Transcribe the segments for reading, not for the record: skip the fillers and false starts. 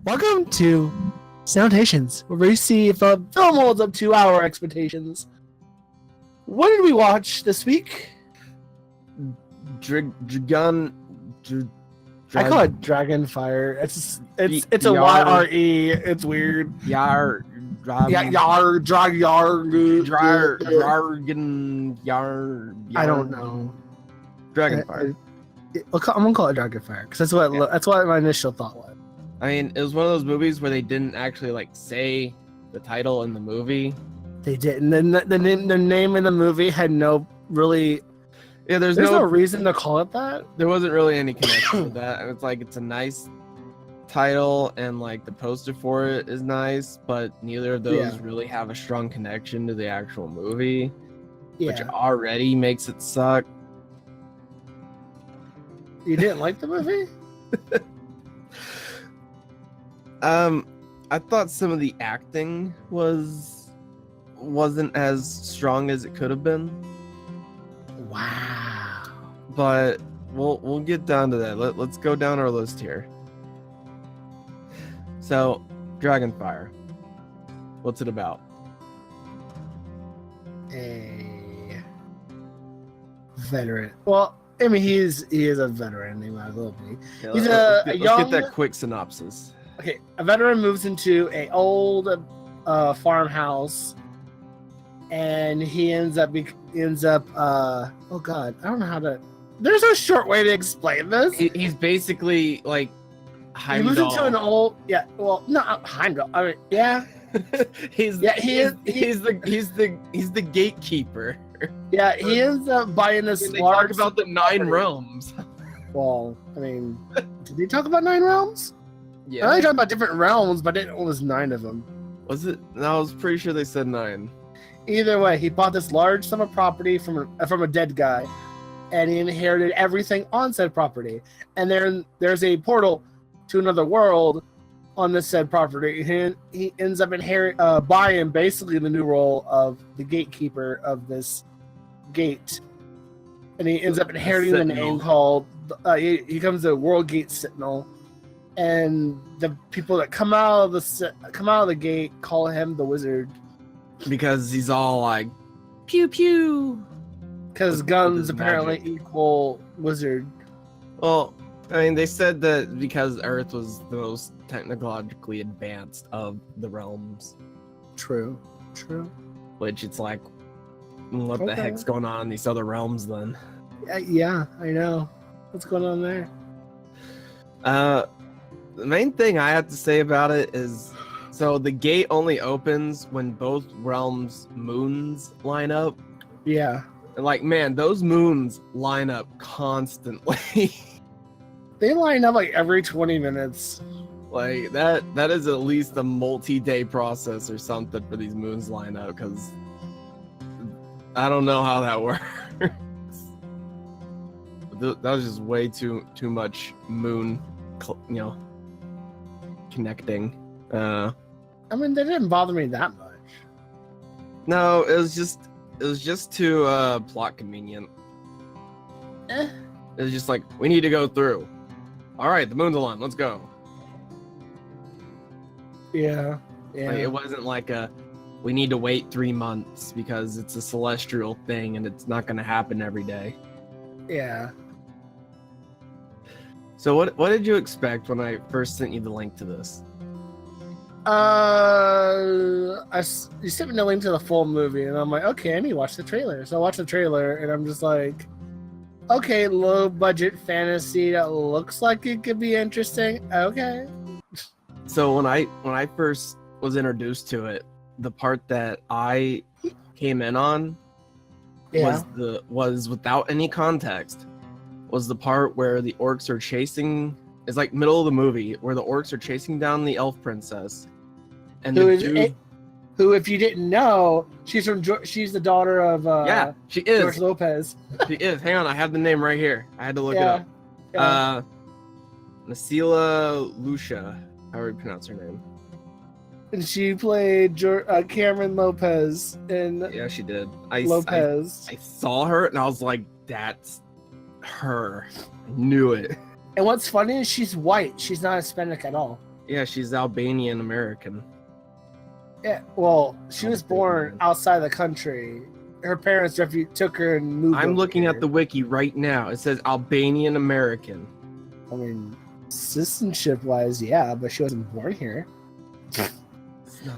Welcome to Cinetations, where we see if a film holds up to our expectations. What did we watch this week? Dragon. I call it Dragonfyre. It's a Y-R-E. It's weird. Yar. Dragon. I don't know. Dragonfyre. I'm gonna call it Dragonfyre because that's what my initial thought was. I mean, it was one of those movies where they didn't actually say the title in the movie. They didn't. The name in the movie had no really. Yeah, there's no reason to call it that. There wasn't really any connection with that. It's a nice title, and the poster for it is nice, but neither of those really have a strong connection to the actual movie, which already makes it suck. You didn't like the movie? I thought some of the acting wasn't as strong as it could have been. Wow. But we'll get down to that. Let's go down our list here. So, Dragonfyre. What's it about? A veteran. Well, I mean, he is a veteran. He might as well be. Yeah, He's let's get that quick synopsis. Okay, a veteran moves into an old farmhouse, and he ends up. Oh God, I don't know how to. There's no short way to explain this. He's basically like Heimdall. He moves into an old. Yeah, well, not Heimdall. I mean, yeah. He's the gatekeeper. Yeah, he ends up buying this large. Talk about the 9 realms. Well, I mean, did they talk about 9 realms? Yeah. I know they talked about different realms, but I didn't know it was 9 of them. Was it? No, I was pretty sure they said 9. Either way, he bought this large sum of property from a dead guy, and he inherited everything on said property. And there's a portal to another world on this said property. He ends up buying basically the new role of the gatekeeper of this gate, and he ends up inheriting the name called. He becomes a World Gate Sentinel, and the people that come out of the gate call him the Wizard because he's all like pew pew. Because guns apparently equal wizard. Well, I mean, they said that because Earth was the most technologically advanced of the realms. True. Which it's like, what the heck's going on in these other realms then? Yeah, I know. What's going on there? The main thing I have to say about it is, so the gate only opens when both realms' moons line up. Yeah. And man, those moons line up constantly. They line up every 20 minutes. That is at least a multi-day process or something for these moons line up, because I don't know how that works. That was just way too much moon, connecting. I mean, that didn't bother me that much. No, it was just too plot convenient. It was just like, we need to go through. All right, the moon's aligned. Let's go. Yeah. It wasn't we need to wait 3 months because it's a celestial thing and it's not going to happen every day. Yeah. So what did you expect when I first sent you the link to this? You sent me the link to the full movie, and I'm like, okay, I need to watch the trailer. So I watched the trailer, and I'm just like, okay, low budget fantasy that looks like it could be interesting. Okay. So when I first was introduced to it, the part that I came in on was without any context, was the part where the orcs are chasing. It's middle of the movie where the orcs are chasing down the elf princess, and who, if you didn't know, she's the daughter of she is George Lopez. She is. Hang on, I have the name right here. I had to look it up. Yeah. Nasila Lucia, however you pronounce her name. And she played Cameron Lopez in. Yeah, she did. Lopez. I saw her and I was like, that's her. I knew it. And what's funny is she's white. She's not Hispanic at all. Yeah, she's Albanian American. Yeah, well, she was born outside the country. Her parents took her and moved. I'm looking here. at the wiki right now. It says Albanian American. I mean, citizenship-wise, yeah, but she wasn't born here.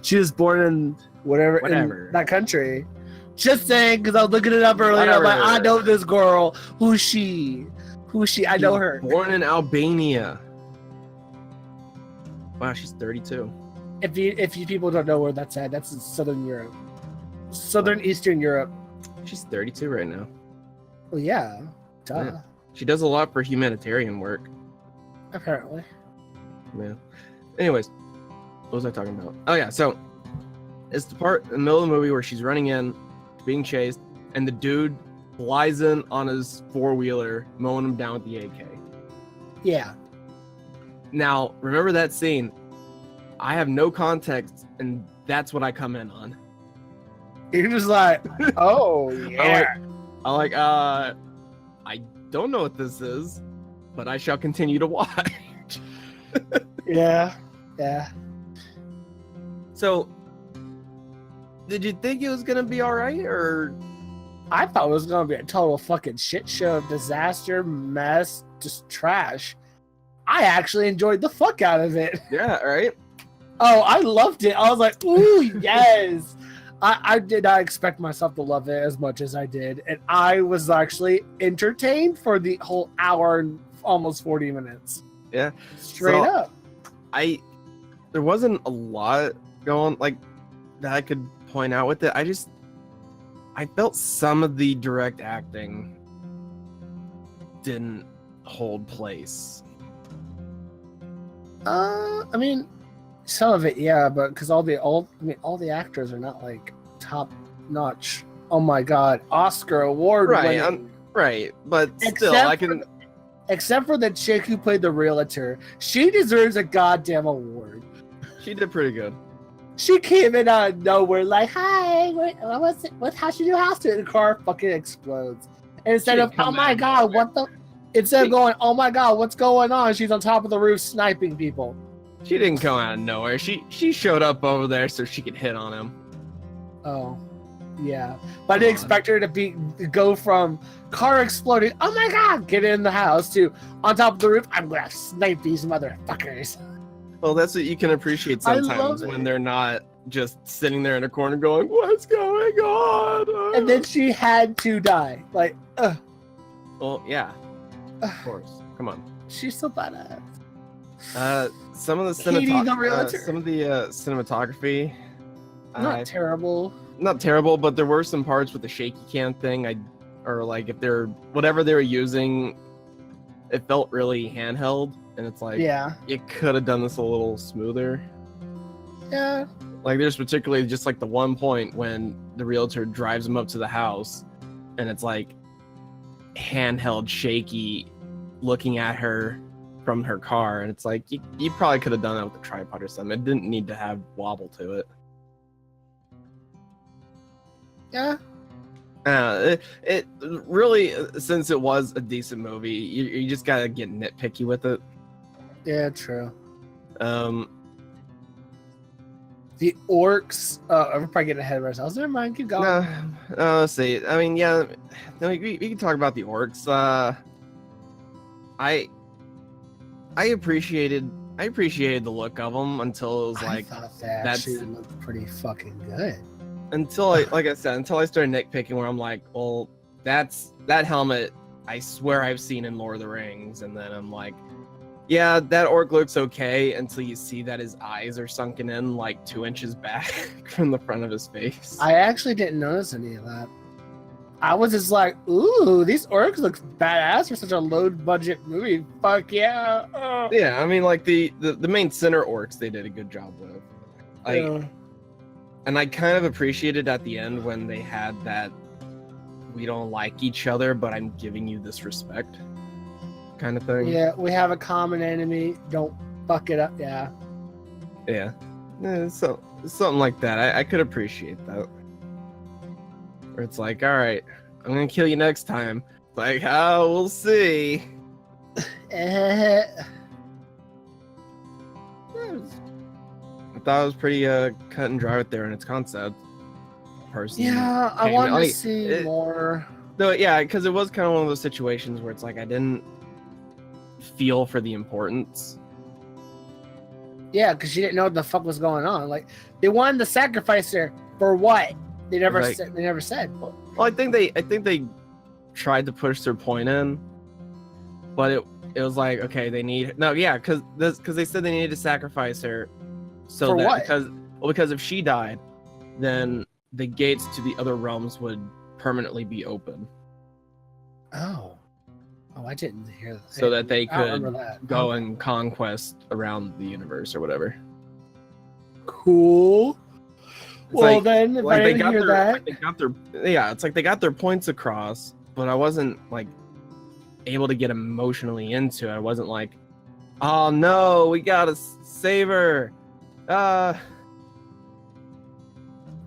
She was born in whatever. In that country. Just saying, because I was looking it up earlier. I'm like, I know this girl. Who's she? I know her. Born in Albania. Wow, she's 32. If you people don't know where that's at, that's in Southern Europe. Eastern Europe. She's 32 right now. Well, yeah. Duh. Yeah. She does a lot for humanitarian work. Apparently. Yeah. Anyways, what was I talking about? Oh yeah, so it's the part in the middle of the movie where she's running in, being chased, and the dude flies in on his four-wheeler, mowing him down with the AK. Yeah. Now, remember that scene. I have no context, and that's what I come in on. You're just like, oh, yeah. I don't know what this is, but I shall continue to watch. Yeah. So, did you think it was gonna be all right, or? I thought it was gonna be a total fucking shit show, disaster, mess, just trash. I actually enjoyed the fuck out of it. Yeah, right. Oh, I loved it. I was like, ooh, yes. I did not expect myself to love it as much as I did, and I was actually entertained for the whole hour and almost 40 minutes. Yeah, straight up. There wasn't a lot going like that I could point out with it. I felt some of the direct acting didn't hold place. I mean, some of it, yeah, but because all the actors are not like top notch. Oh my god, Oscar award winning. Right, but still, except for the chick who played the realtor, she deserves a goddamn award. She did pretty good. She came in out of nowhere, like, "Hi, how's your new house doing?" The car fucking explodes. And instead of, "Oh my god, instead of going, "Oh my god, what's going on?" She's on top of the roof sniping people. She didn't come out of nowhere. She showed up over there so she could hit on him. Oh, yeah. But I didn't expect her to go from car exploding, "Oh my god, get in the house," to on top of the roof, "I'm gonna snipe these motherfuckers." Well, that's what you can appreciate sometimes when they're not just sitting there in a corner going, "What's going on?" And then she had to die. Like, Well, yeah. Of course. Come on. She's so badass. Some of the cinematography. Not terrible. Not terrible, but there were some parts with the shaky cam thing. Or like if they're whatever they were using, it felt really handheld, and it's like, yeah, you could have done this a little smoother. Yeah. Like there's particularly just like the one point when the realtor drives him up to the house, and it's like handheld shaky, looking at her from her car, and it's like you probably could have done that with a tripod or something. It didn't need to have wobble to it. Yeah. It really, since it was a decent movie, you just gotta get nitpicky with it. Yeah, true. The orcs. I'm probably getting ahead of ourselves. Never mind. Keep going. Let's see. I mean, yeah. No, we can talk about the orcs. I appreciated the look of them until it was like, I thought that actually looked pretty fucking good. Until I started nitpicking, where I'm like, well, that helmet, I swear I've seen in Lord of the Rings, and then I'm like, yeah, that orc looks okay until you see that his eyes are sunken in like 2 inches back from the front of his face. I actually didn't notice any of that. I was just like, ooh, these orcs look badass for such a low budget movie. Fuck yeah. Oh. Yeah, I mean, like the main center orcs, they did a good job with. And I kind of appreciated at the end when they had that, we don't like each other, but I'm giving you this respect kind of thing. Yeah, we have a common enemy. Don't fuck it up. Yeah. Yeah. So something like that. I could appreciate that. Where it's like, all right, I'm going to kill you next time. Like, oh, we'll see. thought it was pretty cut and dry right there in its concept. Personally, Yeah, I wanted to see more. No, yeah, because it was kind of one of those situations where it's like I didn't feel for the importance. Yeah, because she didn't know what the fuck was going on. Like, they wanted to sacrifice her for what? They never Like, said. They never said. Well, I think they tried to push their point in, but it was like, okay, they need because they said they needed to sacrifice her, so For that what? because if she died, then the gates to the other realms would permanently be open. Oh, I didn't hear that. So that they I don't could remember that. go and conquest around the universe or whatever. Cool. It's Well, like, then, if like I they didn't got hear their, that, like they got their it's like they got their points across, but I wasn't like able to get emotionally into it. I wasn't like, oh no, we gotta save her.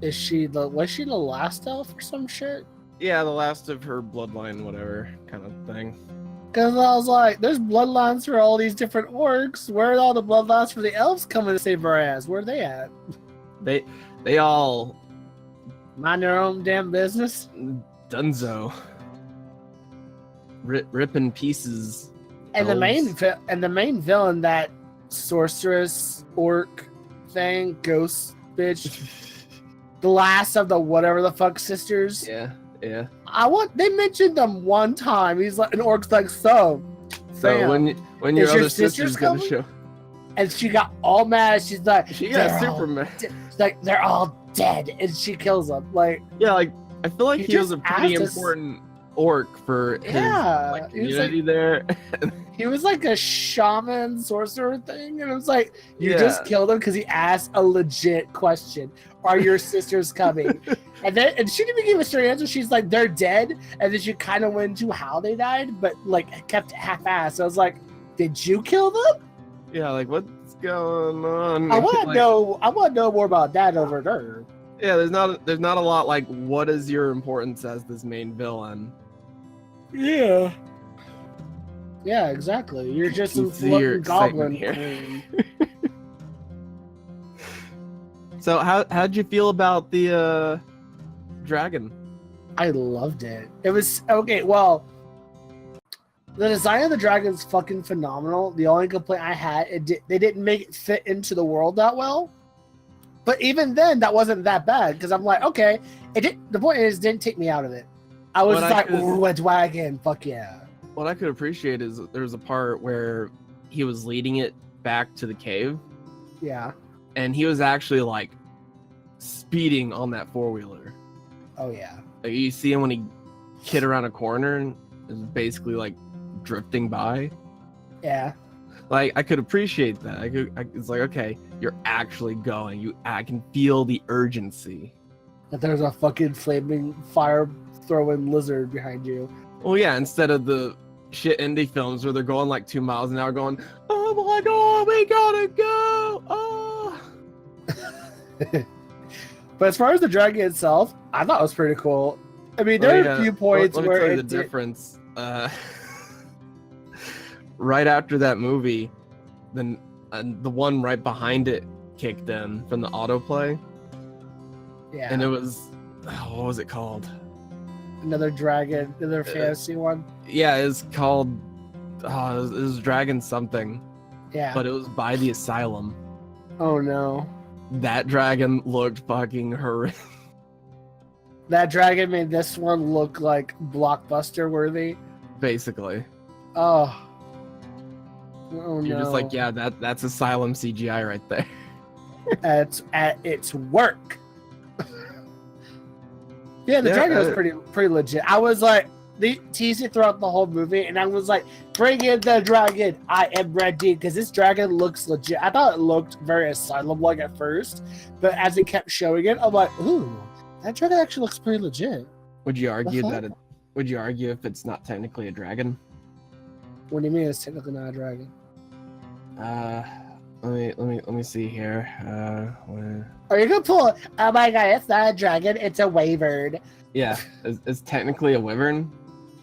was she the last elf or some shit? Yeah, the last of her bloodline, whatever kind of thing. Because I was like, there's bloodlines for all these different orcs. Where are all the bloodlines for the elves coming to save our ass? Where are they at? They all Mind their own damn business. dunzo. Ripping pieces. And the main villain, that sorceress orc thing, ghost bitch, the last of the whatever the fuck sisters. Yeah. They mentioned them one time. He's like, an orc's like, so when your other sister's gonna show, and she got all mad. She's like, she got super mad. She's like, they're all dead, and she kills them. Like, yeah, like I feel like he was a just pretty asked us- important orc for his like, he was community there. He was like a shaman sorcerer thing, and it was like, you Yeah. just killed him because he asked a legit question. Are your sisters coming? And she didn't even give a straight answer. She's like, they're dead. And then she kind of went into how they died, but like kept half-assed. So I was like, did you kill them? Yeah, like what's going on? I want to Like, know. I want to know more about that over there. Yeah, there's not a lot like what is your importance as this main villain? Yeah. Yeah, exactly. You're just You a see your floating goblin excitement queen. So how'd you feel about the dragon? I loved it. It was okay. Well, the design of the dragon is fucking phenomenal. The only complaint I had, they didn't make it fit into the world that well. But even then, that wasn't that bad because I'm like, okay, the point is, it didn't take me out of it. I was just like, ooh, a dragon, fuck yeah. What I could appreciate is there was a part where he was leading it back to the cave, Yeah. and he was actually like speeding on that four-wheeler. Oh yeah. Like, you see him when he hit around a corner and is basically like drifting by. Yeah. Like, I could appreciate that. It's like, okay, you're actually going. I can feel the urgency. That there's a fucking flaming fire throwing lizard behind you. Well, yeah, instead of the shit indie films where they're going like 2 miles an hour going, oh my god, we gotta go! Oh! But as far as the dragon itself, I thought it was pretty cool. I mean, there are a few points let me where tell you the difference. Right after that movie, then the one right behind it kicked in from the autoplay. Yeah. And it was, what was it called? Another dragon, another fantasy one. Yeah, it's called, it was Dragon something. Yeah. But it was by the asylum. Oh no. That dragon looked fucking horrific. That dragon made this one look like blockbuster worthy. Basically. Oh. Oh You're no. just like, yeah, that's asylum CGI right there. It's at its work. Yeah, the dragon was pretty legit. I was like, they teased it throughout the whole movie, and I was like, bring in the dragon. I am ready, because this dragon looks legit. I thought it looked very asylum-like at first, but as it kept showing it, I'm like, ooh, that dragon actually looks pretty legit. Would you argue would you argue if it's not technically a dragon? What do you mean it's technically not a dragon? Let me see here. Are you gonna pull? Oh my god, it's not a dragon, it's a wyvern. Yeah, it's technically a wyvern.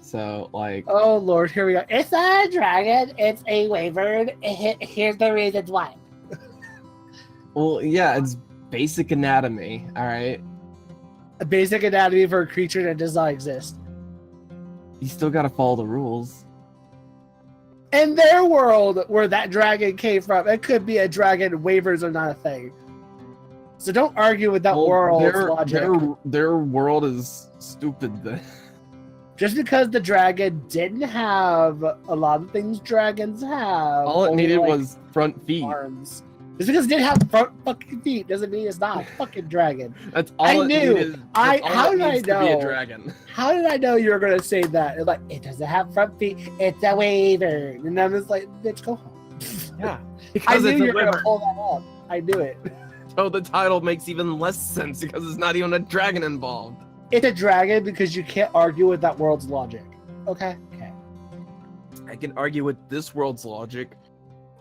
So like. Oh lord, here we go. It's not a dragon, it's a wyvern. Here's the reasons why. Well, yeah, it's basic anatomy. All right. A basic anatomy for a creature that does not exist. You still gotta follow the rules. In their world, where that dragon came from, it could be a dragon. Waivers are not a thing. So don't argue with that world's logic. Their world is stupid then. Just because the dragon didn't have a lot of things dragons have. All it needed like was front feet. arms. Just because it didn't have front fucking feet doesn't mean it's not a fucking dragon. That's all it needed. How did I know? To be a dragon. How did I know you were gonna say that? It's like, it doesn't have front feet. It's a waiver. And I'm just like, bitch, go home. Yeah. I Because knew it's you a were gonna wyvern. pull that off. I knew it. So the title makes even less sense because there's not even a dragon involved. It's a dragon because you can't argue with that world's logic. Okay. I can argue with this world's logic.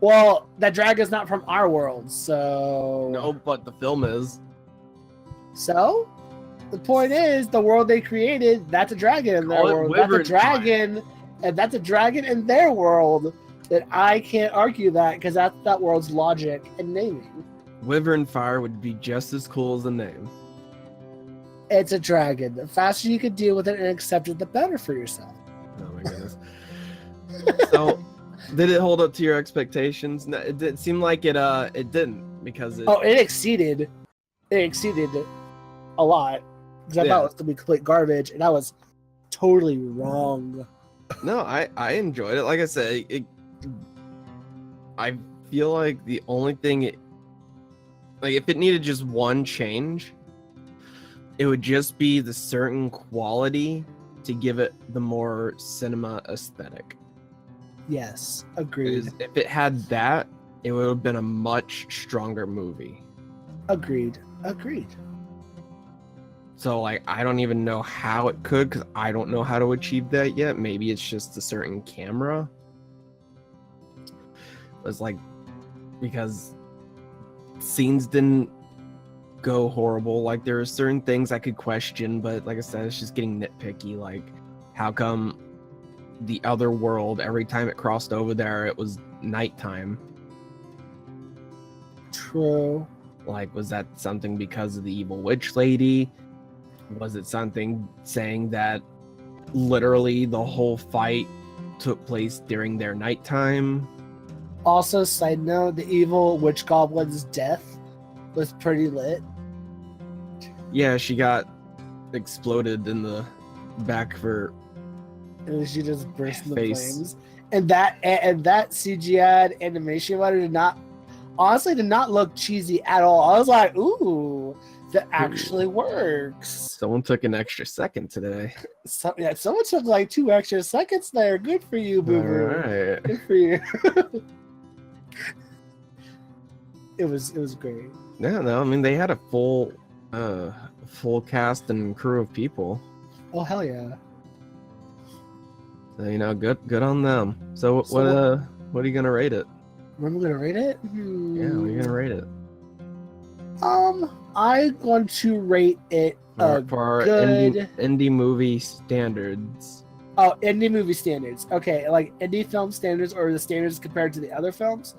Well, that dragon's not from our world, so. No, but the film is. So, the point is, the world they created, that's a dragon in their Call it world. That's a wyvern dragon, and that's a dragon in their world. That I can't argue that because that's that world's logic and naming. Dragonfyre would be just as cool as the name. It's a dragon. The faster you can deal with it and accept it, the better for yourself. Oh my goodness. So, did it hold up to your expectations? No, it did seem like it didn't because it. Oh, it exceeded a lot because I thought it was gonna be complete garbage, and I was totally wrong. No, I enjoyed it. Like I said, I feel like the only thing, like if it needed just one change, it would just be the certain quality to give it the more cinema aesthetic. Yes, agreed. If it had that, it would have been a much stronger movie. Agreed. So like I don't even know how it could because I don't know how to achieve that yet. Maybe it's just a certain camera. It's like because scenes didn't go horrible. Like there are certain things I could question, but like I said, it's just getting nitpicky. Like how come the other world, every time it crossed over there, it was nighttime? True. Like, was that something because of the evil witch lady? Was it something saying that literally the whole fight took place during their nighttime? Also, side note, the evil witch goblin's death was pretty lit. Yeah, she got exploded in the back of her And she just burst into face. flames. And that CGI animation letter did not look cheesy at all. I was like, ooh, that actually works. Someone took an extra second today. Someone took like 2 extra seconds there. Good for you, boo boo. Alright. Good for you. It was great. Yeah, no, I mean they had a full cast and crew of people. Oh hell yeah. So, you know, good on them. So what are you gonna rate it? When we're gonna rate it? Yeah, what are you gonna rate it? I'm going to rate it For our good indie movie standards. Oh, indie movie standards. Okay, like indie film standards or the standards compared to the other films.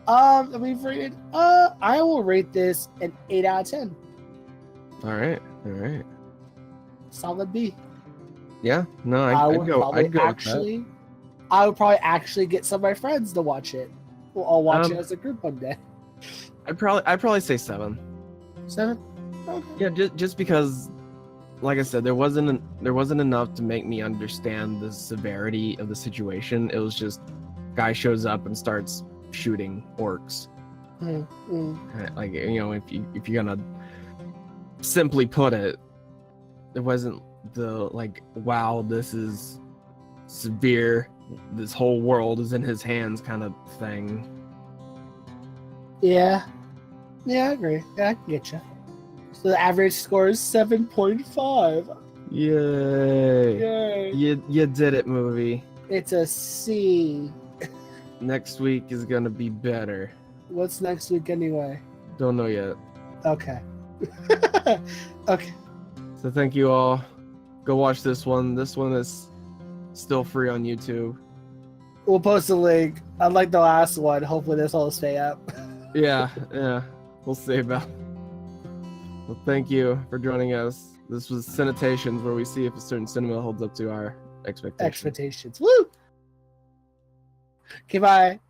We've rated. I will rate this an 8 out of 10. All right. Solid B. Yeah, no, I I'd would go probably with that. actually. I would probably actually get some of my friends to watch it. We'll all watch it as a group one day. I'd probably say 7. 7. Okay. Yeah, just because, like I said, there wasn't enough to make me understand the severity of the situation. It was just, guy shows up and starts shooting orcs. Like, you know, if you're gonna simply put it, it wasn't the like, wow, this is severe, this whole world is in his hands kind of thing. Yeah, I agree. Yeah, I can get you. So the average score is 7.5. Yay! Yay! You did it, movie. It's a C. Next week is gonna be better. What's next week anyway? Don't know yet. Okay. Okay. So thank you all. Go watch this one. This one is still free on YouTube. We'll post a link. Unlike the last one, hopefully this will stay up. Yeah. we'll see about. Well, thank you for joining us. This was Cinetations, where we see if a certain cinema holds up to our expectations. Woo! Okay, bye.